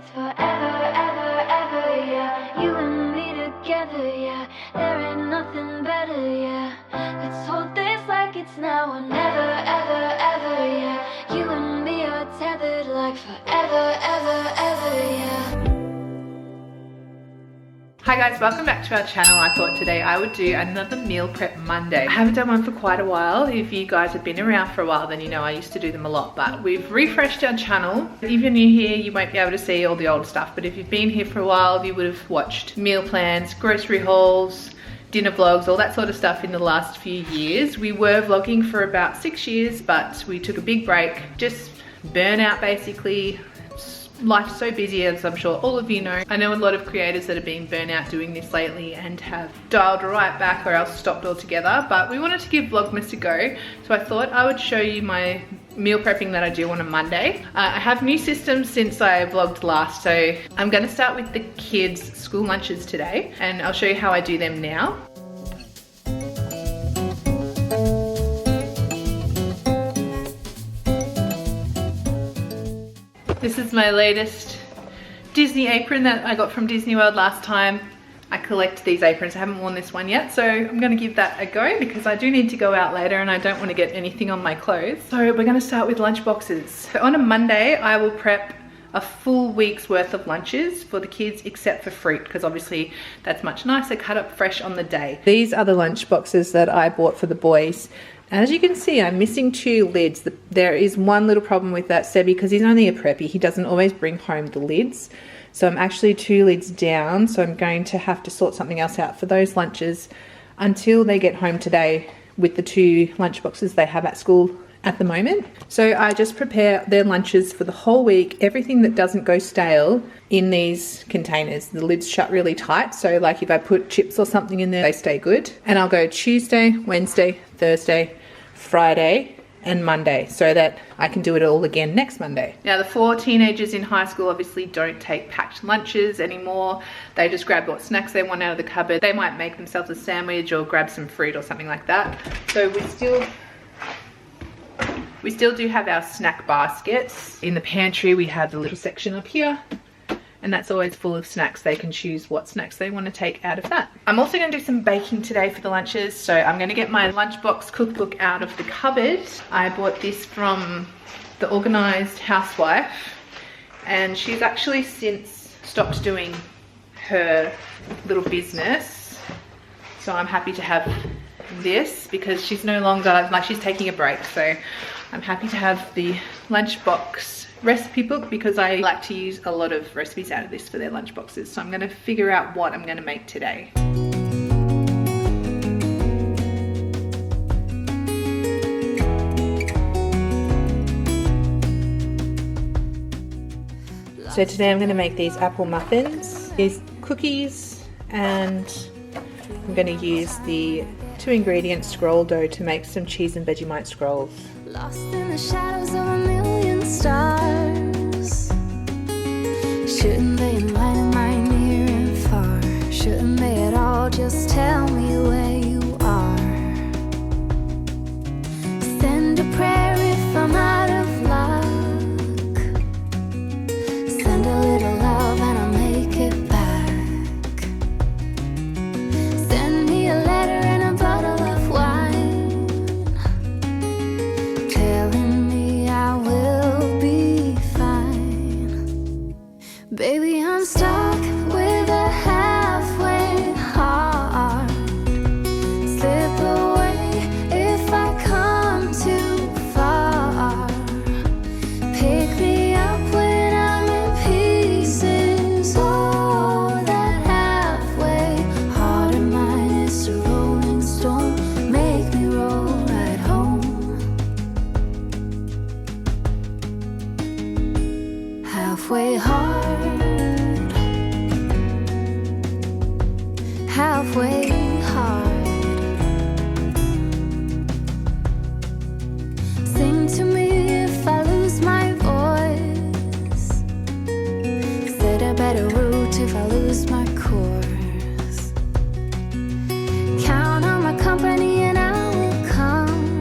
it's forever, ever, ever, yeah. You and me together, yeah. There ain't nothing better, yeah. Let's hold this like it's now or never, ever, ever, yeah. You and me are tethered like forever, ever, ever, yeah. Hi guys, welcome back to our channel. I thought today I would do another meal prep Monday. I haven't done one for quite a while. If you guys have been around for a while, then you know I used to do them a lot, but we've refreshed our channel. If you're new here, you won't be able to see all the old stuff, but if you've been here for a while, you would have watched meal plans, grocery hauls, dinner vlogs, all that sort of stuff in the last few years. We were vlogging for about 6 years, but we took a big break, just burnout basically. Life's so busy, as I'm sure all of you know. I know a lot of creators that have been burnt out doing this lately and have dialed right back or else stopped altogether, but we wanted to give Vlogmas a go, so I thought I would show you my meal prepping that I do on a Monday. I have new systems since I vlogged last, so I'm going to start with the kids' school lunches today, and I'll show you how I do them now. This is my latest Disney apron that I got from Disney World last time. I collect these aprons. I haven't worn this one yet, so I'm gonna give that a go because I do need to go out later and I don't want to get anything on my clothes. So we're gonna start with lunch boxes. So on a Monday, I will prep a full week's worth of lunches for the kids except for fruit, because obviously that's much nicer, cut up fresh on the day. These are the lunch boxes that I bought for the boys. As you can see, I'm missing 2 lids. There is one little problem with that, Sebi, because he's only a preppy. He doesn't always bring home the lids. So I'm actually 2 lids down, so I'm going to have to sort something else out for those lunches until they get home today with the 2 lunch boxes they have at school at the moment. So I just prepare their lunches for the whole week, everything that doesn't go stale in these containers. The lid's shut really tight, so like if I put chips or something in there, they stay good. And I'll go Tuesday, Wednesday, Thursday, Friday and Monday, so that I can do it all again next Monday. Now the 4 teenagers in high school obviously don't take packed lunches anymore. They just grab what snacks they want out of the cupboard. They might make themselves a sandwich or grab some fruit or something like that. So we still do have our snack baskets. In the pantry we have the little section up here, and that's always full of snacks. They can choose what snacks they want to take out of that. I'm also going to do some baking today for the lunches, so I'm going to get my lunchbox cookbook out of the cupboard. I bought this from the Organised Housewife, and she's actually since stopped doing her little business, so I'm happy to have this because she's no longer, like, she's taking a break, so I'm happy to have the lunchbox recipe book because I like to use a lot of recipes out of this for their lunch boxes. So I'm going to figure out what I'm going to make today. So today I'm going to make these apple muffins, these cookies, and I'm going to use the 2 ingredient scroll dough to make some cheese and Vegemite scrolls. Lost in the shadows of a million stars. Shouldn't they enlighten my near and far? Shouldn't they at all just tell me where you are? Send a prayer if I'm out of luck. Send a little love and I'll make it back. Send me a letter and a bottle of wine, telling me I will be fine. Baby, I'm stuck with a halfway heart. Slip away if I come too far. Pick me up when I'm in pieces. Oh, that halfway heart of mine is a rolling stone. Make me roll right home. Halfway hard, halfway hard. Sing to me if I lose my voice. Set a better route if I lose my course. Count on my company and I will come.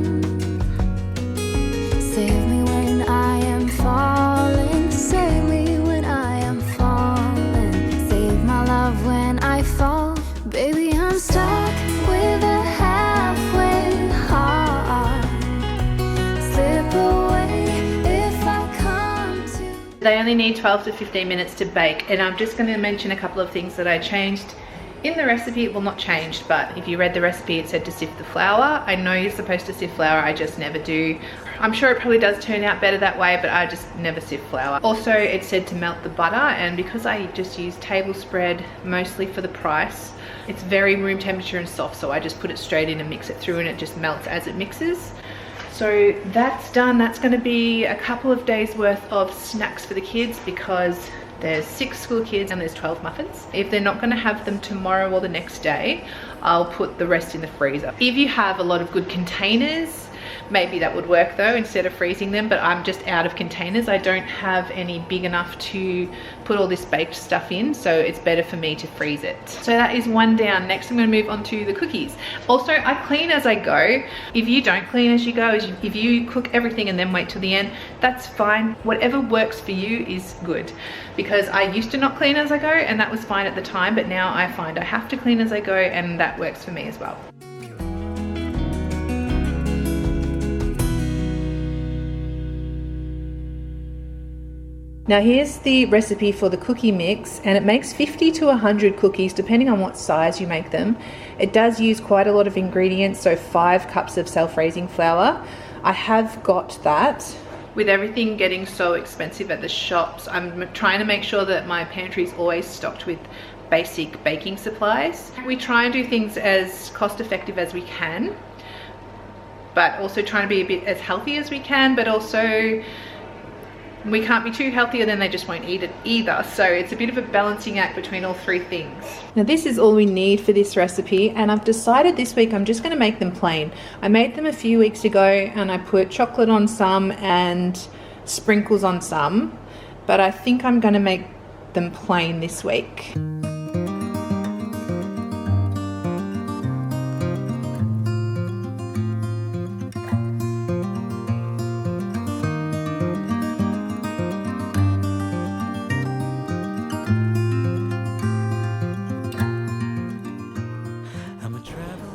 Save me when I am falling. Save me when I am falling. They only need 12 to 15 minutes to bake, and I'm just going to mention a couple of things that I changed in the recipe. Well, not changed, but if you read the recipe, it said to sift the flour. I know you're supposed to sift flour, I just never do. I'm sure it probably does turn out better that way, but I just never sift flour. Also, it said to melt the butter, and because I just use table spread mostly for the price, it's very room temperature and soft, so I just put it straight in and mix it through, and it just melts as it mixes. So that's done. That's going to be a couple of days worth of snacks for the kids, because there's 6 school kids and there's 12 muffins. If they're not going to have them tomorrow or the next day, I'll put the rest in the freezer. If you have a lot of good containers, maybe that would work though, instead of freezing them, but I'm just out of containers. I don't have any big enough to put all this baked stuff in, so it's better for me to freeze it. So that is one down. Next I'm going to move on to the cookies. Also, I clean as I go. If you don't clean as you go, if you cook everything and then wait till the end, that's fine. Whatever works for you is good, because I used to not clean as I go and that was fine at the time, but now I find I have to clean as I go, and that works for me as well. Now here's the recipe for the cookie mix, and it makes 50 to 100 cookies depending on what size you make them. It does use quite a lot of ingredients, so 5 cups of self-raising flour. I have got that. With everything getting so expensive at the shops, I'm trying to make sure that my pantry is always stocked with basic baking supplies. We try and do things as cost effective as we can, but also trying to be a bit as healthy as we can, but also we can't be too healthy, and then they just won't eat it either. So it's a bit of a balancing act between all 3 things. Now this is all we need for this recipe, and I've decided this week I'm just going to make them plain. I made them a few weeks ago and I put chocolate on some and sprinkles on some, but I think I'm going to make them plain this week.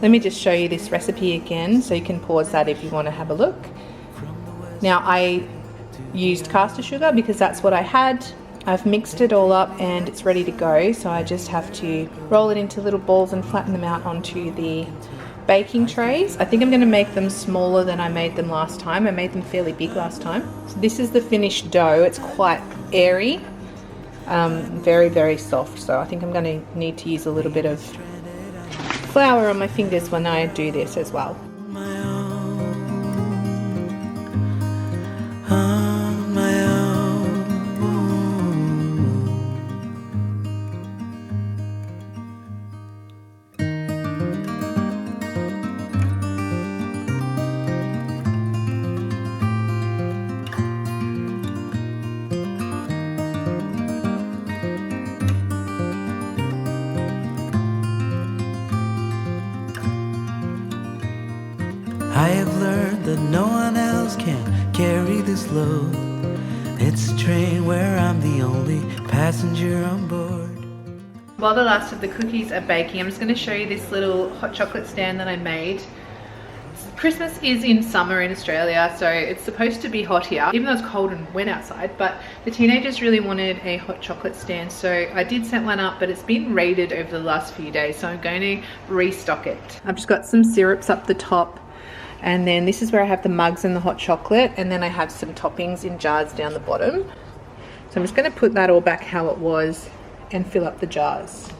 Let me just show you this recipe again, so you can pause that if you want to have a look. Now I used caster sugar because that's what I had. I've mixed it all up and it's ready to go, so I just have to roll it into little balls and flatten them out onto the baking trays. I think I'm going to make them smaller than I made them last time. I made them fairly big last time. So this is the finished dough. It's quite airy, very, very soft, so I think I'm going to need to use a little bit of flour on my fingers when I do this as well. I have learned that no one else can carry this load. It's a train where I'm the only passenger on board. While the last of the cookies are baking, I'm just going to show you this little hot chocolate stand that I made. Christmas is in summer in Australia, so it's supposed to be hot here, even though it's cold and wet outside, but the teenagers really wanted a hot chocolate stand, so I did set one up, but it's been raided over the last few days, so I'm going to restock it. I've just got some syrups up the top, and then this is where I have the mugs and the hot chocolate, and then I have some toppings in jars down the bottom. So I'm just going to put that all back how it was and fill up the jars.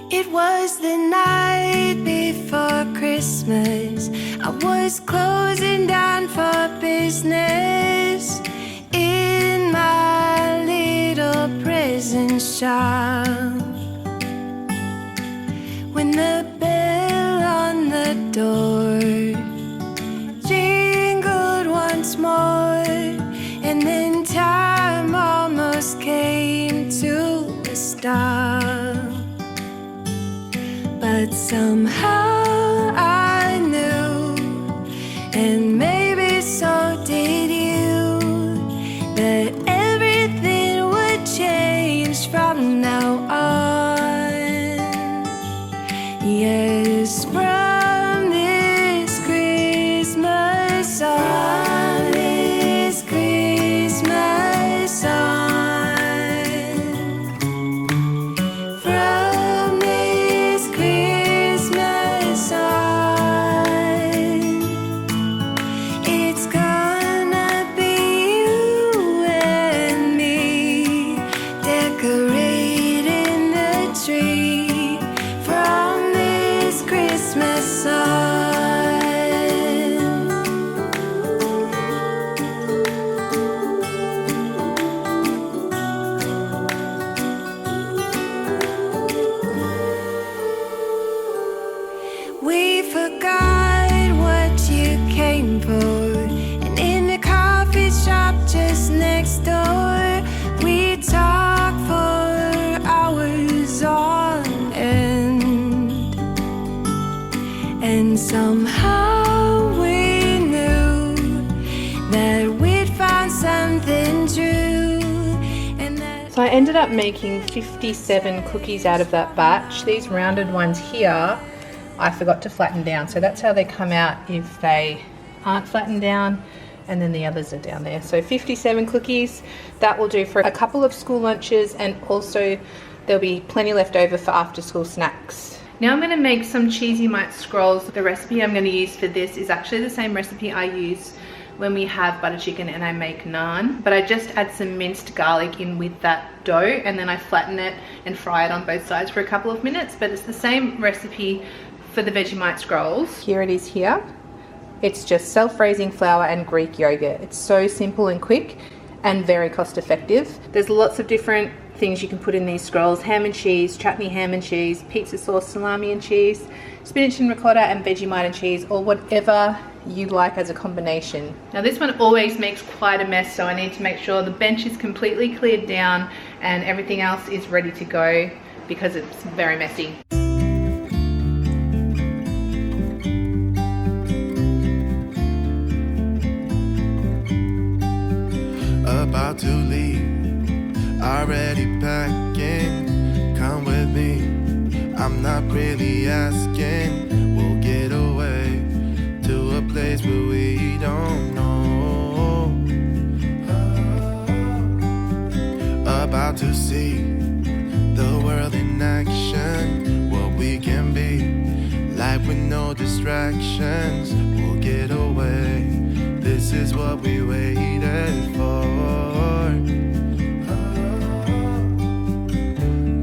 It was the night before Christmas. I was closing down for business in my little present shop, when the bell on the door jingled once more, and then time almost came to a stop. But somehow I knew, and maybe so did you, that everything would change ended up making 57 cookies out of that batch. These rounded ones here, I forgot to flatten down. So that's how they come out if they aren't flattened down. And then the others are down there. So 57 cookies, that will do for a couple of school lunches, and also there'll be plenty left over for after school snacks. Now I'm gonna make some cheesy mite scrolls. The recipe I'm gonna use for this is actually the same recipe I use when we have butter chicken and I make naan, but I just add some minced garlic in with that dough, and then I flatten it and fry it on both sides for a couple of minutes. But it's the same recipe for the Vegemite scrolls. Here it is here. It's just self-raising flour and Greek yogurt. It's so simple and quick and very cost effective. There's lots of different things you can put in these scrolls: ham and cheese, chutney ham and cheese, pizza sauce, salami and cheese, spinach and ricotta, and Vegemite and cheese, or whatever you like as a combination. Now this one always makes quite a mess, so I need to make sure the bench is completely cleared down and everything else is ready to go because it's very messy. About to leave, already packing. Come with me, I'm not really asking. We'll get away to a place where we don't know. About to see the world in action, what we can be, life with no distractions. We'll get away, this is what we waited for.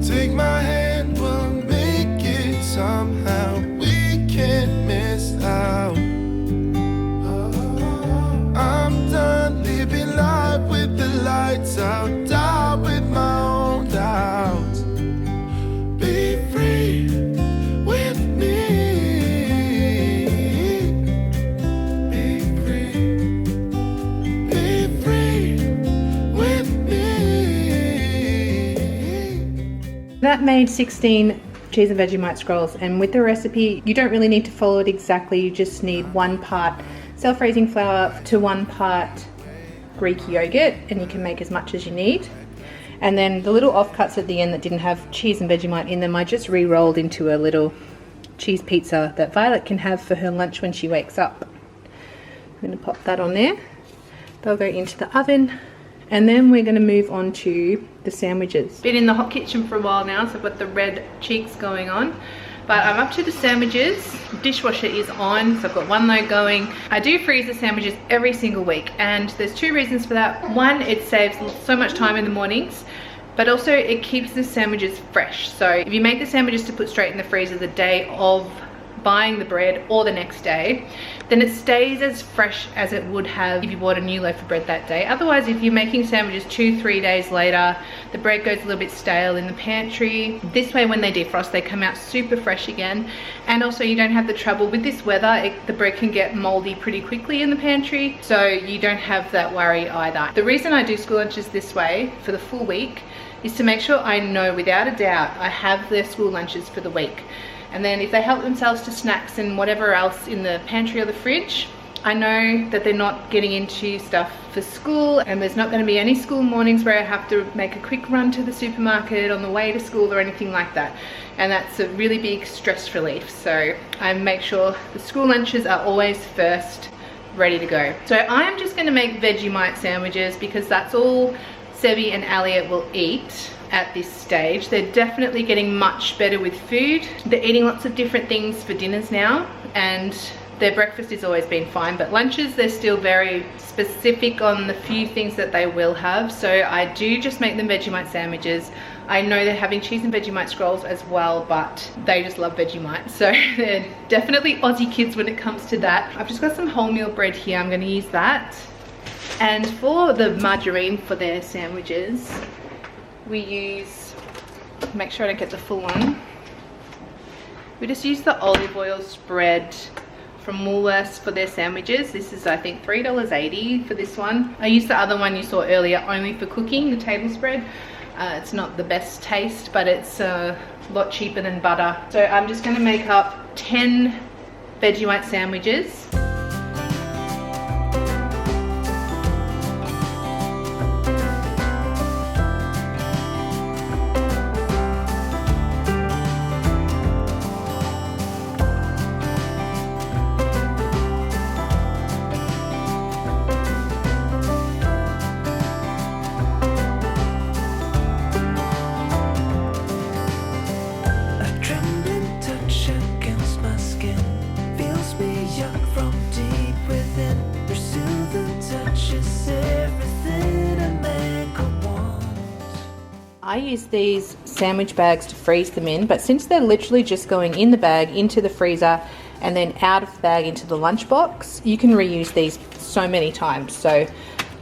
Take my hand, we'll make it somehow. We can't miss out. I'm done living life with the lights out, die with my own doubts. Be free with me. Be free. Be free with me. That made 16 cheese and Vegemite scrolls, and with the recipe you don't really need to follow it exactly. You just need 1 part self-raising flour to 1 part Greek yogurt, and you can make as much as you need. And then the little offcuts at the end that didn't have cheese and Vegemite in them, I just re-rolled into a little cheese pizza that Violet can have for her lunch when she wakes up. I'm going to pop that on there. They'll go into the oven, and then we're going to move on to the sandwiches. Been in the hot kitchen for a while now, so I've got the red cheeks going on. But I'm up to the sandwiches. Dishwasher is on, so I've got 1 load going. I do freeze the sandwiches every single week, and there's 2 reasons for that. One, it saves so much time in the mornings, but also it keeps the sandwiches fresh. So if you make the sandwiches to put straight in the freezer the day of buying the bread or the next day, then it stays as fresh as it would have if you bought a new loaf of bread that day. Otherwise, if you're making sandwiches 2-3 days later, the bread goes a little bit stale in the pantry. This way, when they defrost, they come out super fresh again. And also you don't have the trouble with this weather. The bread can get moldy pretty quickly in the pantry, so you don't have that worry either. The reason I do school lunches this way for the full week is to make sure I know without a doubt I have their school lunches for the week. And then if they help themselves to snacks and whatever else in the pantry or the fridge, I know that they're not getting into stuff for school, and there's not going to be any school mornings where I have to make a quick run to the supermarket on the way to school or anything like that. And that's a really big stress relief. So I make sure the school lunches are always first, ready to go. So I'm just going to make Vegemite sandwiches because that's all Sebi and Elliot will eat at this stage. They're definitely getting much better with food. They're eating lots of different things for dinners now, and their breakfast has always been fine, but lunches they're still very specific on the few things that they will have. So I do just make them Vegemite sandwiches. I know they're having cheese and Vegemite scrolls as well, but they just love Vegemite, so they're definitely Aussie kids when it comes to that. I've just got some wholemeal bread here. I'm going to use that. And for the margarine for their sandwiches, we use, make sure I don't get the full one, we just use the olive oil spread from Woolworths for their sandwiches. This is I think $3.80 for this one. I used the other one you saw earlier only for cooking, the table spread. It's not the best taste, but it's a lot cheaper than butter. So I'm just going to make up 10 Vegemite sandwiches. I use these sandwich bags to freeze them in, but since they're literally just going in the bag, into the freezer, and then out of the bag into the lunchbox, you can reuse these so many times. So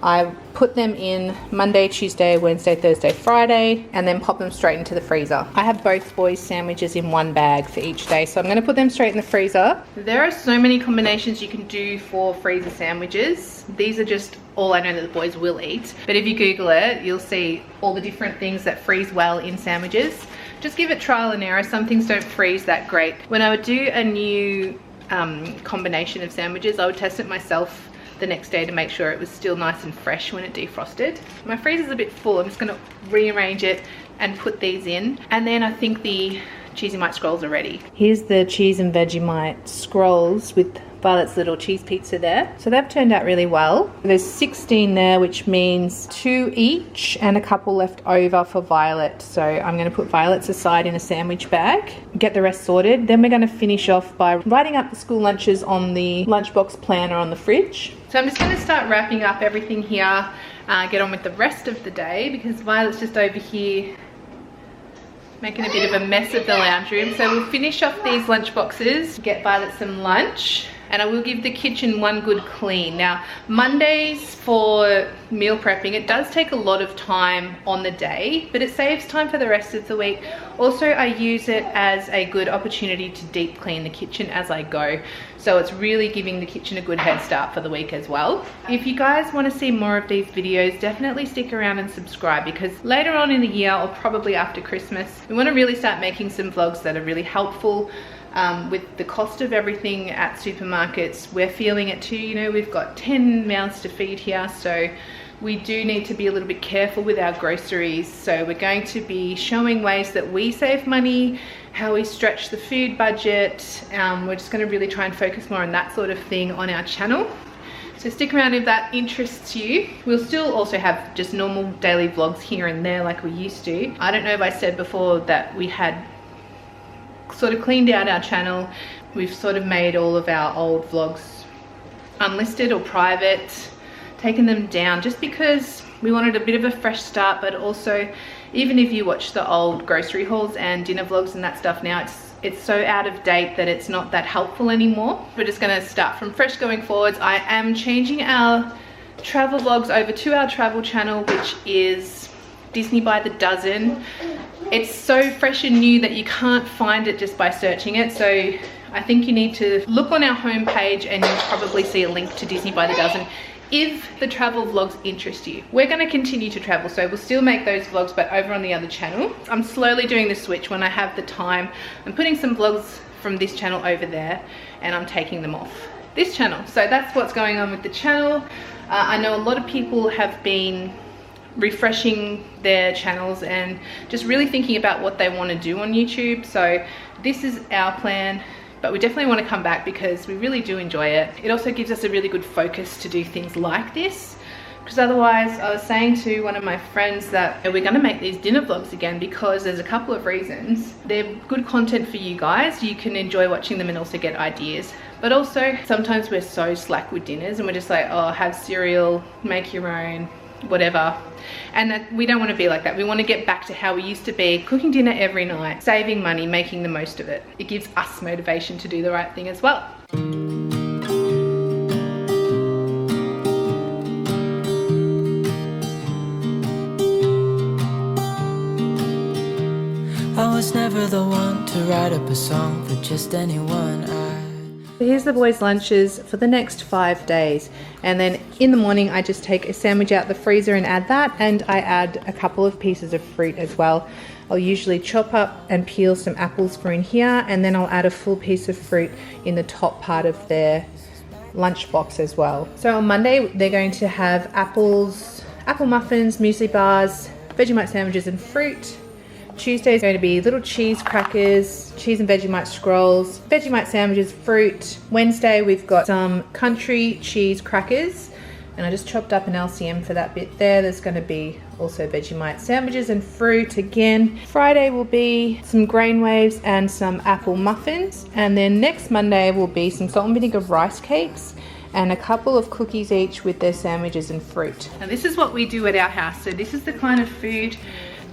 I put them in Monday, Tuesday, Wednesday, Thursday, Friday, and then pop them straight into the freezer. I have both boys' sandwiches in one bag for each day, so I'm going to put them straight in the freezer. There are so many combinations you can do for freezer sandwiches. These are just all I know that the boys will eat, but if you Google it, you'll see all the different things that freeze well in sandwiches. Just give it trial and error. Some things don't freeze that great. When I would do a new combination of sandwiches, I would test it myself the next day to make sure it was still nice and fresh when it defrosted. My freezer's a bit full. I'm just going to rearrange it and put these in, and then I think the cheesy mite scrolls are ready. Here's the cheese and Vegemite scrolls with Violet's little cheese pizza there. So they've turned out really well. There's 16 there, which means 2 each and a couple left over for Violet. So I'm going to put Violet's aside in a sandwich bag, get the rest sorted. Then we're going to finish off by writing up the school lunches on the lunchbox planner on the fridge. So I'm just going to start wrapping up everything here, get on with the rest of the day, because Violet's just over here making a bit of a mess of the lounge room. So we'll finish off these lunch boxes, get Violet some lunch, and I will give the kitchen one good clean. Now, Mondays for meal prepping, it does take a lot of time on the day, but it saves time for the rest of the week. Also, I use it as a good opportunity to deep clean the kitchen as I go. So it's really giving the kitchen a good head start for the week as well. If you guys want to see more of these videos, definitely stick around and subscribe, because later on in the year, or probably after Christmas, we want to really start making some vlogs that are really helpful. With the cost of everything at supermarkets, we're feeling it too. You know, we've got 10 mouths to feed here, so we do need to be a little bit careful with our groceries. So we're going to be showing ways that we save money, how we stretch the food budget. We're just going to really try and focus more on that sort of thing on our channel. So stick around if that interests you. We'll still also have just normal daily vlogs here and there like we used to. I don't know if I said before that we had sort of cleaned out our channel. We've sort of made all of our old vlogs unlisted or private, taken them down just because we wanted a bit of a fresh start. But also, even if you watch the old grocery hauls and dinner vlogs and that stuff now, it's so out of date that it's not that helpful anymore. We're just going to start from fresh going forwards. I am changing our travel vlogs over to our travel channel, which is Disney by the dozen. It's so fresh and new that you can't find it just by searching it. So I think you need to look on our homepage and you'll probably see a link to Disney by the dozen if the travel vlogs interest you. We're going to continue to travel, so we'll still make those vlogs, but over on the other channel. I'm slowly doing the switch. When I have the time, I'm putting some vlogs from this channel over there and I'm taking them off this channel. So that's what's going on with the channel. I know a lot of people have been refreshing their channels and just really thinking about what they want to do on YouTube. So this is our plan, but we definitely want to come back because we really do enjoy it. It also gives us a really good focus to do things like this, because otherwise, I was saying to one of my friends that we're going to make these dinner vlogs again because there's a couple of reasons. They're good content for you guys. You can enjoy watching them and also get ideas. But also, sometimes we're so slack with dinners and we're just like, oh, have cereal, make your own, whatever. And that we don't want to be like that. We want to get back to how we used to be, cooking dinner every night, saving money, making the most of it. It gives us motivation to do the right thing as well. I was never the one to write up a song for just anyone. So here's the boys' lunches for the next 5 days, and then in the morning I just take a sandwich out the freezer and add that, and I add a couple of pieces of fruit as well. I'll usually chop up and peel some apples for in here, and then I'll add a full piece of fruit in the top part of their lunch box as well. So on Monday they're going to have apples, apple muffins, muesli bars, Vegemite sandwiches and fruit. Tuesday is going to be little cheese crackers, cheese and Vegemite scrolls, Vegemite sandwiches, fruit. Wednesday we've got some country cheese crackers, and I just chopped up an LCM for that bit there. There's going to be also Vegemite sandwiches and fruit again. Friday will be some grain waves and some apple muffins, and then next Monday will be some salt and vinegar rice cakes and a couple of cookies each with their sandwiches and fruit. And this is what we do at our house. So this is the kind of food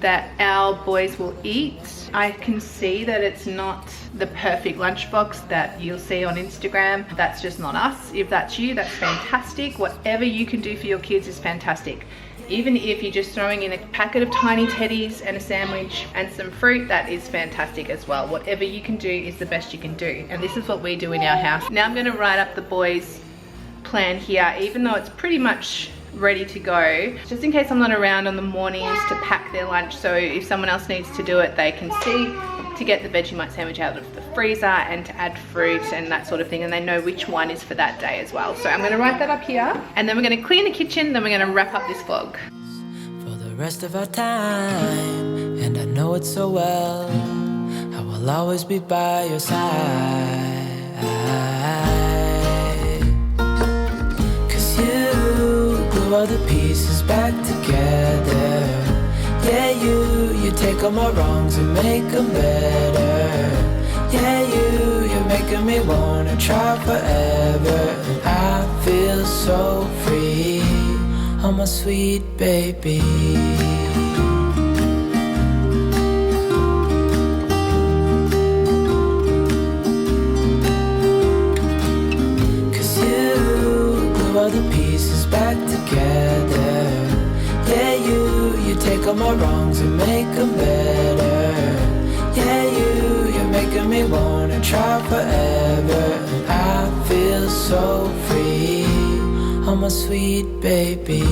that our boys will eat. I can see that it's not the perfect lunchbox that you'll see on Instagram. That's just not us. If that's you, that's fantastic. Whatever you can do for your kids is fantastic. Even if you're just throwing in a packet of tiny teddies and a sandwich and some fruit, that is fantastic as well. Whatever you can do is the best you can do. And this is what we do in our house. Now I'm gonna write up the boys' plan here, even though it's pretty much ready to go, just in case I'm not around on the mornings to pack their lunch. So if someone else needs to do it, they can see to get the Veggie M Sandwich out of the freezer and to add fruit and that sort of thing, and they know which one is for that day as well. So I'm going to write that up here, and then we're going to clean the kitchen, then we're going to wrap up this vlog. For the rest of our time, and I know it so well, I will always be by your side. 'Cause you glue all the pieces back together. Yeah, you take all my wrongs and make them better. Yeah, you're making me wanna try forever. And I feel so free, oh my sweet baby. All the pieces back together. Yeah, you take all my wrongs and make them better. Yeah, you're making me wanna try forever. And I feel so free, oh my sweet baby.